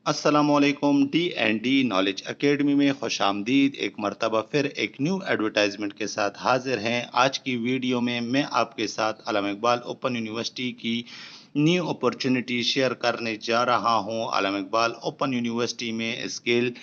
अस्सलामुअलैकुम। D knowledge academy में खुशामदीद। एक मरतबा फिर एक न्यू एडवर्टाइजमेंट के साथ हाजिर हैं। आज की वीडियो में मैं आपके साथ अल्लामा इकबाल ओपन यूनिवर्सिटी की न्यू अपॉर्चुनिटी शेयर करने जा रहा हूं। अल्लामा इकबाल ओपन यूनिवर्सिटी में स्किल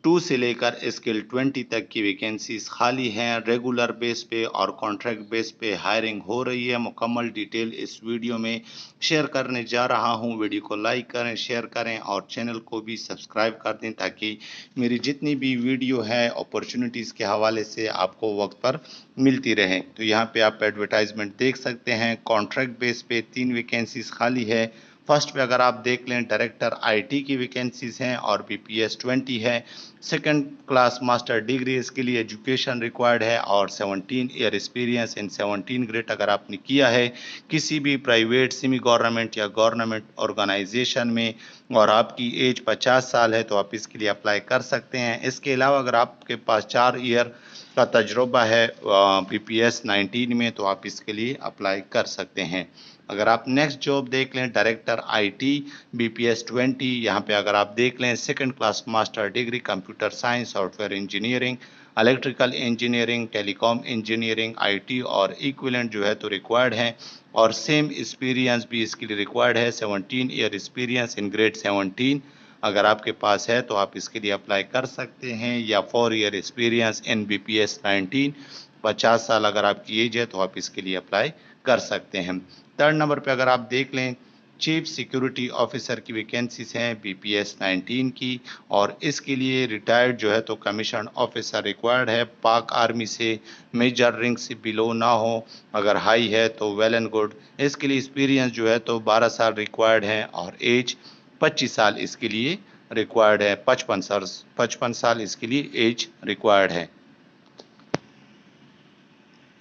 2 से लेकर स्किल 20 तक की वैकेंसीज खाली हैं। रेगुलर बेस पे और कॉन्ट्रैक्ट बेस पे हायरिंग हो रही है। मुकम्मल डिटेल इस वीडियो में शेयर करने जा रहा हूं। वीडियो को लाइक करें, शेयर करें और चैनल को भी सब्सक्राइब कर दें ताकि मेरी जितनी भी वीडियो है अपॉर्चुनिटीज़ के हवाले से आपको वक्त पर मिलती रहे। तो यहाँ पे आप एडवर्टाइजमेंट देख सकते हैं। कॉन्ट्रैक्ट बेस पे 3 वैकेंसीज खाली है। फर्स्ट पे अगर आप देख लें डायरेक्टर आईटी की वैकेंसीज हैं और बीपीएस 20 है। सेकंड क्लास मास्टर डिग्री इसके लिए एजुकेशन रिक्वायर्ड है और 17 ईयर एक्सपीरियंस इन 17 ग्रेड अगर आपने किया है किसी भी प्राइवेट सेमी गवर्नमेंट या गवर्नमेंट ऑर्गेनाइजेशन में और आपकी एज 50 साल है तो आप इसके लिए अप्लाई कर सकते हैं। इसके अलावा अगर आपके पास 4 ईयर का तजुर्बा है बीपीएस 19 में तो आप इसके लिए अप्लाई कर सकते हैं। अगर आप नेक्स्ट जॉब देख लें डायरेक्टर आईटी बीपीएस 20, यहाँ पे अगर आप देख लें second class master degree computer science software engineering electrical engineering telecom engineering IT और इक्विवेलेंट जो है तो रिक्वायर्ड है और सेम एक्सपीरियंस भी इसके लिए रिक्वायर्ड है। 17 ईयर एक्सपीरियंस इन ग्रेड 17 अगर आपके पास है तो आप इसके लिए अप्लाई कर सकते हैं या 4 ईयर एक्सपीरियंस इन बीपीएस 19 50 साल अगर आपकी एज है तो आप इसके लिए अप्लाई कर सकते हैं। थर्ड नंबर पे अगर आप देख लें चीफ सिक्योरिटी ऑफिसर की वैकेंसीज हैं बीपीएस 19 की और इसके लिए रिटायर्ड जो है तो कमीशन ऑफिसर रिक्वायर्ड है। पाक आर्मी से मेजर रैंक से बिलो ना हो, अगर हाई है तो वेल एंड गुड। इसके लिए एक्सपीरियंस जो है तो 12 साल रिक्वायर्ड है और एज 25 साल इसके लिए रिक्वायर्ड है। 55 साल इसके लिए एज रिक्वायर्ड है।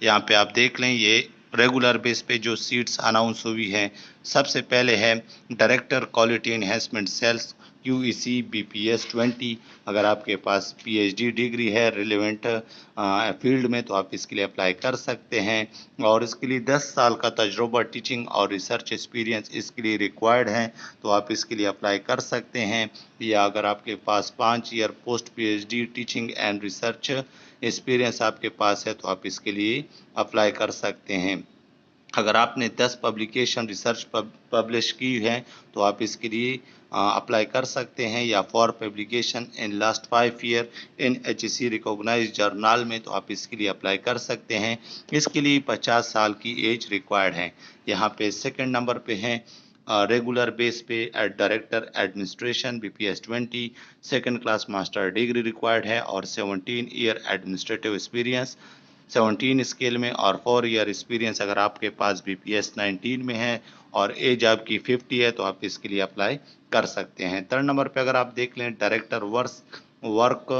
यहाँ पे आप देख लें ये रेगुलर बेस पे जो सीट्स अनाउंस हुई हैं। सबसे पहले है director quality enhancement cells QEC BPS 20। अगर आपके पास पीएचडी डिग्री है रिलेवेंट फील्ड में तो आप इसके लिए अप्लाई कर सकते हैं और इसके लिए 10 साल का तजुर्बा टीचिंग और रिसर्च एक्सपीरियंस इसके लिए रिक्वायर्ड है तो आप इसके लिए अप्लाई कर सकते हैं। या अगर आपके पास 5 year post PhD teaching and research experience आपके पास है तो आप इसके लिए अप्लाई कर सकते हैं। अगर आपने 10 पब्लिकेशन रिसर्च पब्लिश की है तो आप इसके लिए अप्लाई कर सकते हैं या for publication in last 5 year in HEC recognised journal में तो आप इसके लिए अप्लाई कर सकते हैं। इसके लिए 50 साल की एज रिक्वायर्ड है। यहाँ पे सेकंड नंबर पे हैं रेगुलर बेस पे at director administration BPS 20 second class master degree required है और 17 ईयर एडमिनिस्ट्रेटिव एक्सपीरियंस 17 स्केल में और 4 ईयर एक्सपीरियंस अगर आपके पास बीपीएस 19 में है और एज आपकी 50 है तो आप इसके लिए अप्लाई कर सकते हैं। थर्ड नंबर पे अगर आप देख लें डायरेक्टर वर्क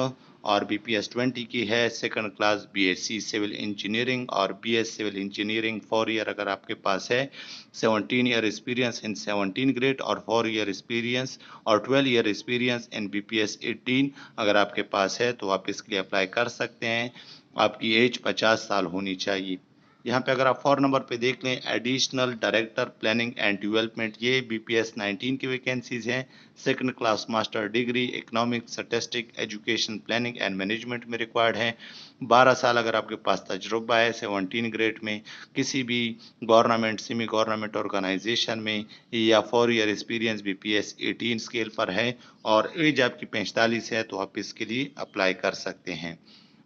और बीपीएस 20 की है। Second class BSc civil engineering और बीएस सिविल इंजीनियरिंग 4 ईयर अगर आपके पास है। 17 ईयर एक्सपीरियंस इन 17 ग्रेड और 4 ईयर एक्सपीरियंस और 12 ईयर एक्सपीरियंस इन बीपीएस 18 अगर आपके पास है तो आप इसके लिए अप्लाई कर सकते हैं। आपकी एज 50 साल होनी चाहिए। यहाँ पे अगर आप 4 नंबर पे देख लें additional director planning and development, ये बीपीएस 19 की वैकेंसीज हैं। Second class master degree economic statistic education planning and management में रिक्वायर्ड है। 12 साल अगर आपके पास तजुर्बा है 17 ग्रेड में किसी भी गवर्नमेंट सेमी गवर्नमेंट ऑर्गेनाइजेशन में या 4 ईयर एक्सपीरियंस बीपीएस 18 स्केल पर है और एज आपकी 45 है तो आप इसके लिए अप्लाई कर सकते हैं।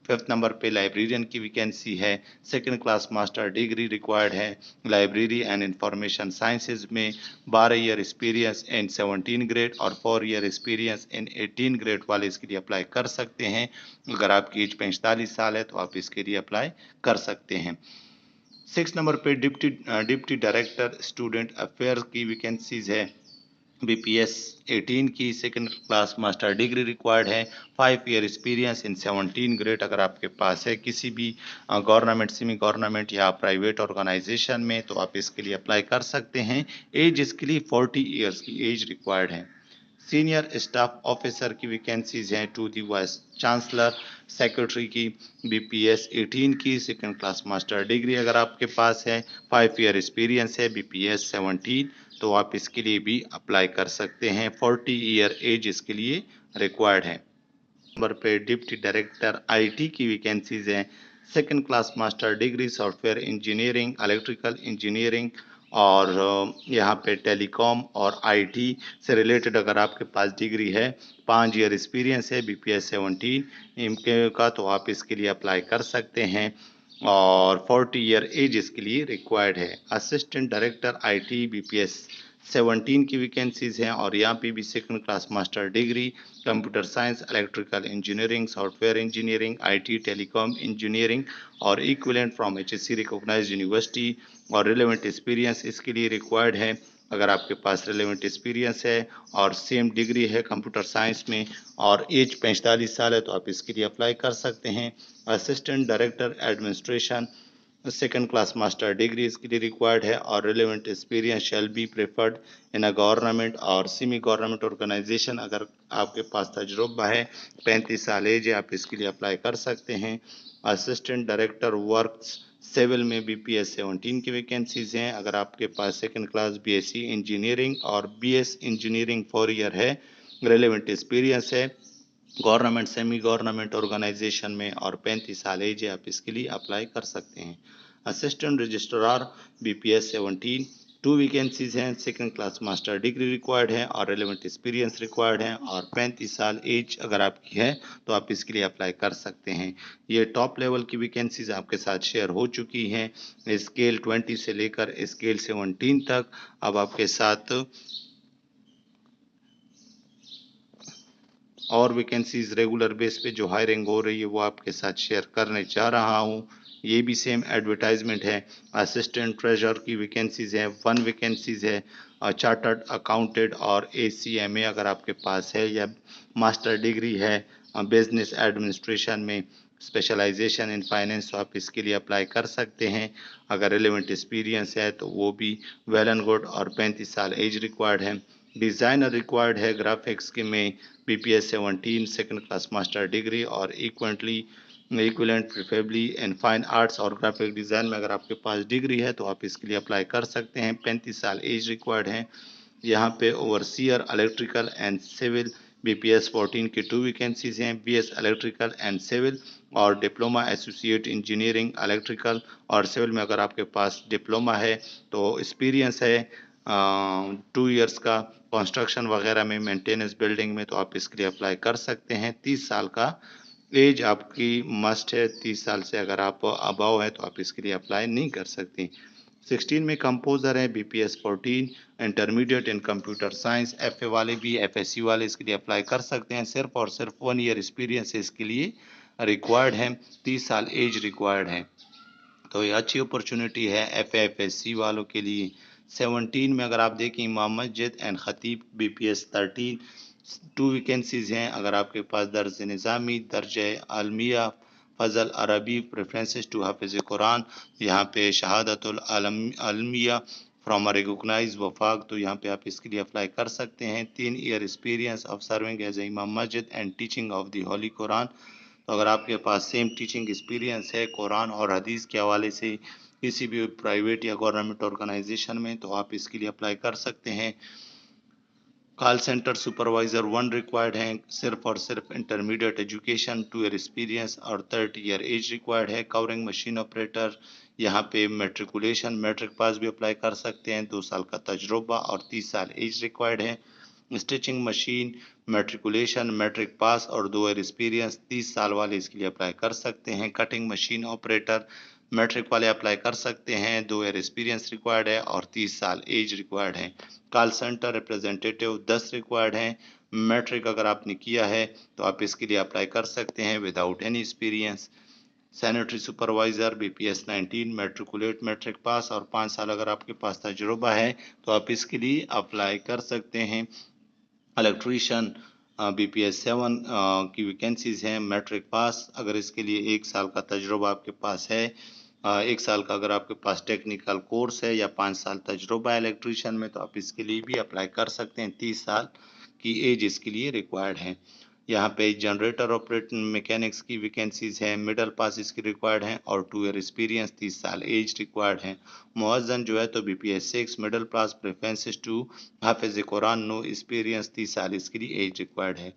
फिफ्थ नंबर पे लाइब्रेरियन की वैकेंसी है। Second class master degree required है लाइब्रेरी एंड इंफॉर्मेशन साइंसेज में। 12 ईयर एक्सपीरियंस इन 17 ग्रेड और 4 ईयर एक्सपीरियंस इन 18 ग्रेड वाले इसके लिए अप्लाई कर सकते हैं। अगर आपकी एज 45 साल है तो आप इसके लिए अप्लाई कर सकते हैं। 6 नंबर पे डिप्टी डायरेक्टर स्टूडेंट अफेयर की वैकेंसीज है। बीपीएस 18 की second class master degree required है। 5 ईयर एक्सपीरियंस इन 17 ग्रेड अगर आपके पास है किसी भी गवर्नमेंट सेमी गवर्नमेंट या प्राइवेट ऑर्गेनाइजेशन में तो आप इसके लिए अप्लाई कर सकते हैं। एज इसके लिए 40 ईयर्स की एज रिक्वायर्ड है। सीनियर स्टाफ ऑफिसर की वैकेंसीज हैं to the vice chancellor secretary की बीपीएस 18 की सेकंड क्लास मास्टर डिग्री अगर आपके पास है। 5 ईयर एक्सपीरियंस है बीपीएस 17 तो आप इसके लिए भी अप्लाई कर सकते हैं। 40 ईयर एज इसके लिए रिक्वायर्ड है। नंबर पे डिप्टी डायरेक्टर आईटी की वैकेंसीज हैं। Second class master degree software engineering, electrical engineering और यहाँ पे टेलीकॉम और आईटी से रिलेटेड अगर आपके पास डिग्री है, 5 ईयर एक्सपीरियंस है बीपीएस 17 इनके का, तो आप इसके लिए अप्लाई कर सकते हैं और 40 ईयर एज इसके लिए रिक्वायर्ड है। असिस्टेंट डायरेक्टर आईटी बीपीएस 17 की वैकेंसीज हैं और यहाँ पे भी second class master degree computer science, electrical engineering, software engineering, IT, telecom engineering और equivalent from HSC recognised university और रिलेवेंट एक्सपीरियंस इसके लिए रिक्वायर्ड है। अगर आपके पास रिलेवेंट एक्सपीरियंस है और सेम डिग्री है कंप्यूटर साइंस में और एज 45 साल है, तो आप इसके लिए अप्लाई कर सकते हैं। Assistant director administration second class master degree इसके लिए रिक्वायर्ड है और relevant experience shall be preferred in a government और सेमी गवर्नमेंट ऑर्गेनाइजेशन। अगर आपके पास तजुर्बा है, 35 साल एज है, आप इसके लिए अप्लाई कर सकते हैं। असिस्टेंट डायरेक्टर वर्क्स सिविल में बीपीएस 17 की वैकेंसीज हैं। अगर आपके पास सेकंड क्लास बीएससी इंजीनियरिंग और बीएस इंजीनियरिंग 4 ईयर है, रिलेवेंट एक्सपीरियंस है गवर्नमेंट सेमी गवर्नमेंट ऑर्गेनाइजेशन में और 35 साल एज है, आप इसके लिए अप्लाई कर सकते हैं। असिस्टेंट रजिस्ट्रार बीपीएस 17 2 वैकेंसीज हैं। Second class master degree required है और रिलेवेंट एक्सपीरियंस रिक्वायर्ड है और 35 साल एज अगर आपकी है तो आप इसके लिए अप्लाई कर सकते हैं। ये टॉप लेवल की वैकेंसीज आपके साथ शेयर हो चुकी हैं। स्केल 20 से लेकर स्केल 17 तक अब आपके साथ और वैकेंसीज रेगुलर बेस पे जो हायरिंग हो रही है वो आपके साथ शेयर करने जा रहा हूँ। ये भी सेम एडवर्टाइजमेंट है। असिस्टेंट ट्रेजर की वैकेंसीज है, 1 वैकेंसीज है। चार्टर्ड अकाउंटेंट और एसीएमए अगर आपके पास है या मास्टर डिग्री है बिजनेस एडमिनिस्ट्रेशन में स्पेशलाइजेशन इन फाइनेंस, तो आप इसके लिए अप्लाई कर सकते हैं। अगर रिलेवेंट एक्सपीरियंस है तो वो भी वेल एंड गुड और 35 साल एज रिक्वायर्ड है। डिज़ाइनर रिक्वायर्ड है ग्राफिक्स के में BPS 17 second class master degree और equivalent preferably in fine arts और ग्राफिक डिज़ाइन में अगर आपके पास डिग्री है तो आप इसके लिए अप्लाई कर सकते हैं। 35 साल एज रिक्वायर्ड है। यहाँ पे overseer electrical and civil BPS 14 की 2 वैकेंसीज हैं। बीएस इलेक्ट्रिकल एंड सिविल और डिप्लोमा एसोसिएट इंजीनियरिंग इलेक्ट्रिकल और सिविल में अगर आपके पास डिप्लोमा है तो एक्सपीरियंस है 2 ईयर्स का कंस्ट्रक्शन वगैरह में, मेंटेनेंस बिल्डिंग में, तो आप इसके लिए अप्लाई कर सकते हैं। 30 साल का एज आपकी मस्ट है। 30 साल से अगर आप अबव है तो आप इसके लिए अप्लाई नहीं कर सकते। 16 में कंपोजर है बीपीएस 14 इंटरमीडिएट इन कंप्यूटर साइंस। एफए वाले भी एफएससी वाले इसके लिए अप्लाई कर सकते हैं। सिर्फ और सिर्फ 1 ईयर एक्सपीरियंस इसके लिए रिक्वायर्ड है। 30 साल एज रिक्वायर्ड है। तो ये अच्छी अपॉर्चुनिटी है एफएससी वालों के लिए। 17 में अगर आप देखें इमाम मस्जिद एंड खतीब बीपीएस 13 2 वैकेंसीज हैं। अगर आपके पास दर्ज निज़ामी, दर्ज आलमिया, फजल अरबी, प्रेफरेंसेस टू हाफिज कुरान, यहाँ पे शहादतुल आलमिया फ्रॉम अ रिकॉग्नाइज वफाक, तो यहाँ पे आप इसके लिए अप्लाई कर सकते हैं। 3 year experience of serving as इमाम मस्जिद and teaching of the holy Quran, तो अगर आपके पास सेम टीचिंग एक्सपीरियंस है कुरान और हदीस के हवाले से किसी भी प्राइवेट या गवर्नमेंट ऑर्गेनाइजेशन में, तो आप इसके लिए अप्लाई कर सकते हैं। कॉल सेंटर सुपरवाइजर 1 रिक्वायर्ड है। सिर्फ और सिर्फ इंटरमीडिएट एजुकेशन, 2 ईयर एक्सपीरियंस और 30 ईयर एज रिक्वायर्ड है। कवरिंग मशीन ऑपरेटर, यहाँ पे मेट्रिकुलेशन मैट्रिक पास भी अप्लाई कर सकते हैं। 2 साल का तजुर्बा और 30 साल एज रिक्वायर्ड है। Stitching machine matriculation matric pass और 2 ईयर एक्सपीरियंस, 30 साल वाले इसके लिए अप्लाई कर सकते हैं। कटिंग मशीन ऑपरेटर मैट्रिक वाले अप्लाई कर सकते हैं। 2 ईयर एक्सपीरियंस रिक्वायर्ड है और 30 साल एज रिक्वायर्ड है। कॉल सेंटर रिप्रेजेंटेटिव 10 रिक्वायर्ड हैं। मैट्रिक अगर आपने किया है तो आप इसके लिए अप्लाई कर सकते हैं without any experience. Sanitary supervisor BPS 19 matriculate matric pass और 5 साल अगर आपके पास तजुर्बा है तो आप इसके लिए अप्लाई कर सकते हैं। इलेक्ट्रीशियन बीपीएस 7 की वैकेंसीज हैं। मैट्रिक पास अगर इसके लिए 1 साल का तजुर्बा आपके पास है, 1 साल का अगर आपके पास टेक्निकल कोर्स है या 5 साल तजुर्बा है इलेक्ट्रीशियन में, तो आप इसके लिए भी अप्लाई कर सकते हैं। 30 साल की एज इसके लिए रिक्वायर्ड है। यहाँ पे जनरेटर ऑपरेटिंग मैकेनिक्स की वैकेंसीज हैं, मिडल पास इसकी रिक्वायर्ड हैं और 2 ईयर एक्सपीरियंस 30 साल एज रिक्वायर्ड है। मुअज्जन जो है तो BPS 6 middle pass preferences to हाफिज कुरान नो एक्सपीरियंस 30 साल इसके लिए एज रिक्वायर्ड है।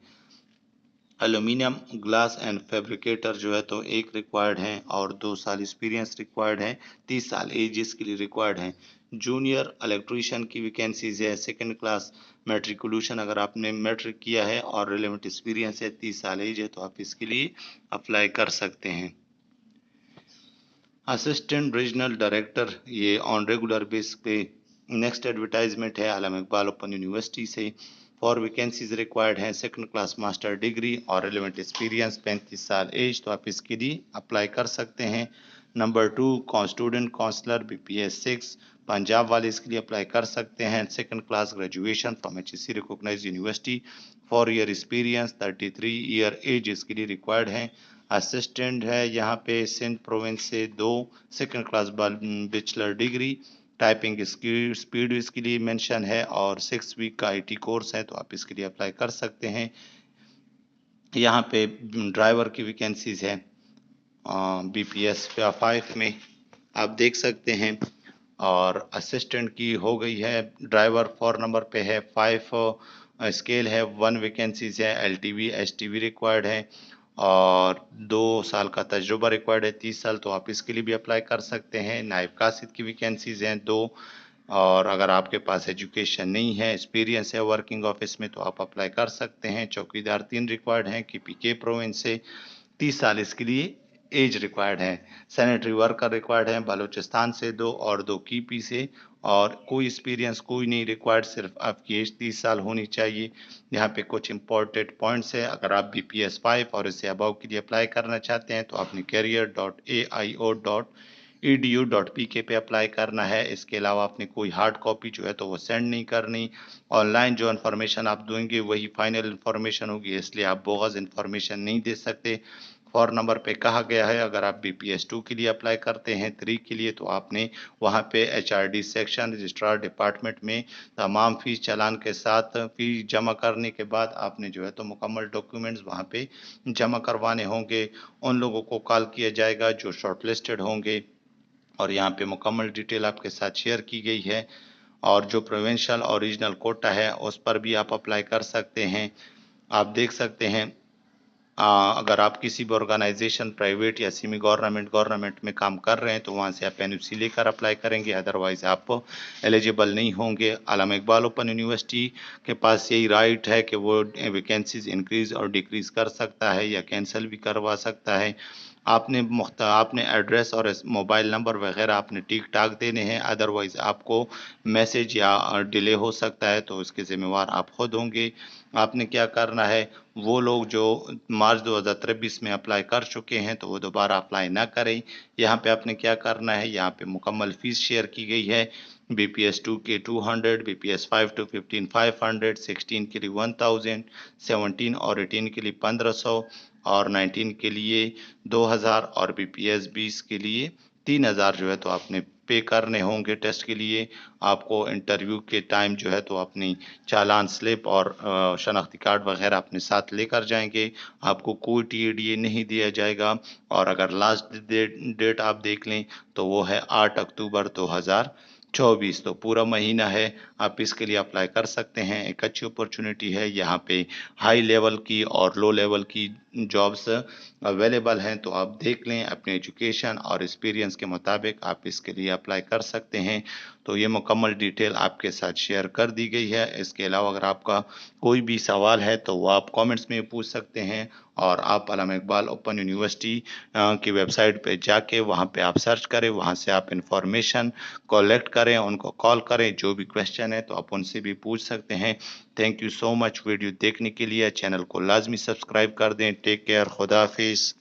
एल्यूमिनियम ग्लास एंड फैब्रिकेटर जो है तो एक रिक्वायर्ड है और 2 साल एक्सपीरियंस रिक्वायर्ड है, 30 साल एज इसके लिए रिक्वायर्ड है। जूनियर इलेक्ट्रीशियन की वैकेंसीज है, सेकंड क्लास मैट्रिकुलेशन अगर आपने मैट्रिक किया है और रिलेवेंट एक्सपीरियंस है, 30 साल एज है तो आप इसके लिए अप्लाई कर सकते हैं। असिस्टेंट रीजनल डायरेक्टर ये ऑन रेगुलर बेस पे नेक्स्ट एडवर्टाइजमेंट है आलम इकबाल ओपन यूनिवर्सिटी से। फॉर वैकेंसीज रिक्वायर्ड है सेकंड क्लास मास्टर डिग्री और रिलेवेंट एक्सपीरियंस 35 साल एज, तो आप इसके लिए अप्लाई कर सकते हैं। Number 2 student counsellor BPS 6 Punjab वाले इसके लिए अप्लाई कर सकते हैं। Second class graduation from HEC recognised university, 4 year experience 33 year age इसके लिए रिक्वायर्ड है। असिस्टेंट है यहाँ पे सिंध प्रोविंस से 2 second class bachelor degree, typing speed इसके लिए मेंशन है और 6 वीक का IT कोर्स है, तो आप इसके लिए अप्लाई कर सकते हैं। यहाँ पे ड्राइवर की वैकेंसीज है BPS 5 में आप देख सकते हैं, और असिस्टेंट की हो गई है। ड्राइवर 4 नंबर पे है, 5 स्केल है, 1 वैकेंसीज है। LTV STV रिक्वायर्ड है और 2 साल का तजुर्बा रिक्वायर्ड है, 30 साल, तो आप इसके लिए भी अप्लाई कर सकते हैं। नायब कासिद की वैकेंसीज हैं 2, और अगर आपके पास एजुकेशन नहीं है, एक्सपीरियंस है वर्किंग ऑफिस में, तो आप अप्लाई कर सकते हैं। चौकीदार 3 रिक्वायर्ड हैं KPK प्रोविंस से, 30 साल इसके लिए एज रिक्वायर्ड है। सैनिटरी वर्कर रिक्वायर्ड है बलूचिस्तान से 2 और 2 KP से, और कोई एक्सपीरियंस कोई नहीं रिक्वायर्ड, सिर्फ आपकी एज 30 साल होनी चाहिए। यहाँ पे कुछ इंपॉर्टेंट पॉइंट्स है, अगर आप BPS 5 और इससे अबव के लिए अप्लाई करना चाहते हैं तो आपने career.aio.edu.pk पे अप्लाई करना है। इसके अलावा आपने कोई हार्ड कॉपी जो है तो वो सेंड नहीं करनी। ऑनलाइन जो इन्फॉर्मेशन आप देंगे वही फाइनल इन्फॉर्मेशन होगी, इसलिए आप बोगस इन्फॉर्मेशन नहीं दे सकते। 4 नंबर पे कहा गया है अगर आप BPS 2 के लिए अप्लाई करते हैं 3 के लिए, तो आपने वहाँ पे HRD सेक्शन रजिस्ट्रार डिपार्टमेंट में तमाम फीस चालान के साथ फीस जमा करने के बाद आपने जो है तो मुकम्मल डॉक्यूमेंट्स वहाँ पे जमा करवाने होंगे। उन लोगों को कॉल किया जाएगा जो शॉर्टलिस्टेड होंगे, और यहाँ पे मुकम्मल डिटेल आपके साथ शेयर की गई है। और जो प्रोविंशियल और रीजनल कोटा है उस पर भी आप अप्लाई कर सकते हैं। आप देख सकते हैं अगर आप किसी भी ऑर्गेनाइजेशन प्राइवेट या सेमी गवर्नमेंट में काम कर रहे हैं तो वहाँ से आप NOC लेकर अप्लाई करेंगे, अदरवाइज आप एलिजिबल नहीं होंगे। आलम इकबाल ओपन यूनिवर्सिटी के पास यही राइट है कि वो वैकेंसीज इंक्रीज और डिक्रीज कर सकता है या कैंसिल भी करवा सकता है। आपने एड्रेस और मोबाइल नंबर वगैरह आपने ठीक ठाक देने हैं, अदरवाइज आपको मैसेज या डिले हो सकता है, तो इसके ज़िम्मेवार आप खुद होंगे। आपने क्या करना है, वो लोग जो मार्च 2023 में अप्लाई कर चुके हैं तो वो दोबारा अप्लाई ना करें। यहाँ पे आपने क्या करना है, यहाँ पे मुकम्मल फीस शेयर की गई है। BPS 2 के 200, BPS 5 to 15 500, 16 के लिए 1000, 17 और 18 के लिए 1500 और 19 के लिए 2000 और BPS 20 के लिए 3000 जो है तो आपने पे करने होंगे टेस्ट के लिए। आपको इंटरव्यू के टाइम जो है तो अपनी चालान स्लिप और शनाख्ती कार्ड वगैरह अपने साथ लेकर जाएंगे। आपको कोई TADA नहीं दिया जाएगा, और अगर लास्ट डेट आप देख लें तो वो है 8 अक्टूबर 2024, तो पूरा महीना है। आप इसके लिए अप्लाई कर सकते हैं, एक अच्छी अपॉर्चुनिटी है। यहाँ पे हाई लेवल की और लो लेवल की जॉब्स अवेलेबल हैं, तो आप देख लें अपने एजुकेशन और एक्सपीरियंस के मुताबिक आप इसके लिए अप्लाई कर सकते हैं। तो ये मुकम्मल डिटेल आपके साथ शेयर कर दी गई है। इसके अलावा अगर आपका कोई भी सवाल है तो वो आप कमेंट्स में पूछ सकते हैं, और आप आलम इकबाल ओपन यूनिवर्सिटी की वेबसाइट पे जाके वहाँ पे आप सर्च करें, वहाँ से आप इंफॉर्मेशन कलेक्ट करें, उनको कॉल करें, जो भी क्वेश्चन है तो आप उनसे भी पूछ सकते हैं। Thank you so much video देखने के लिए। चैनल को लाजमी सब्सक्राइब कर दें। टेक केयर, खुदा हाफिज़।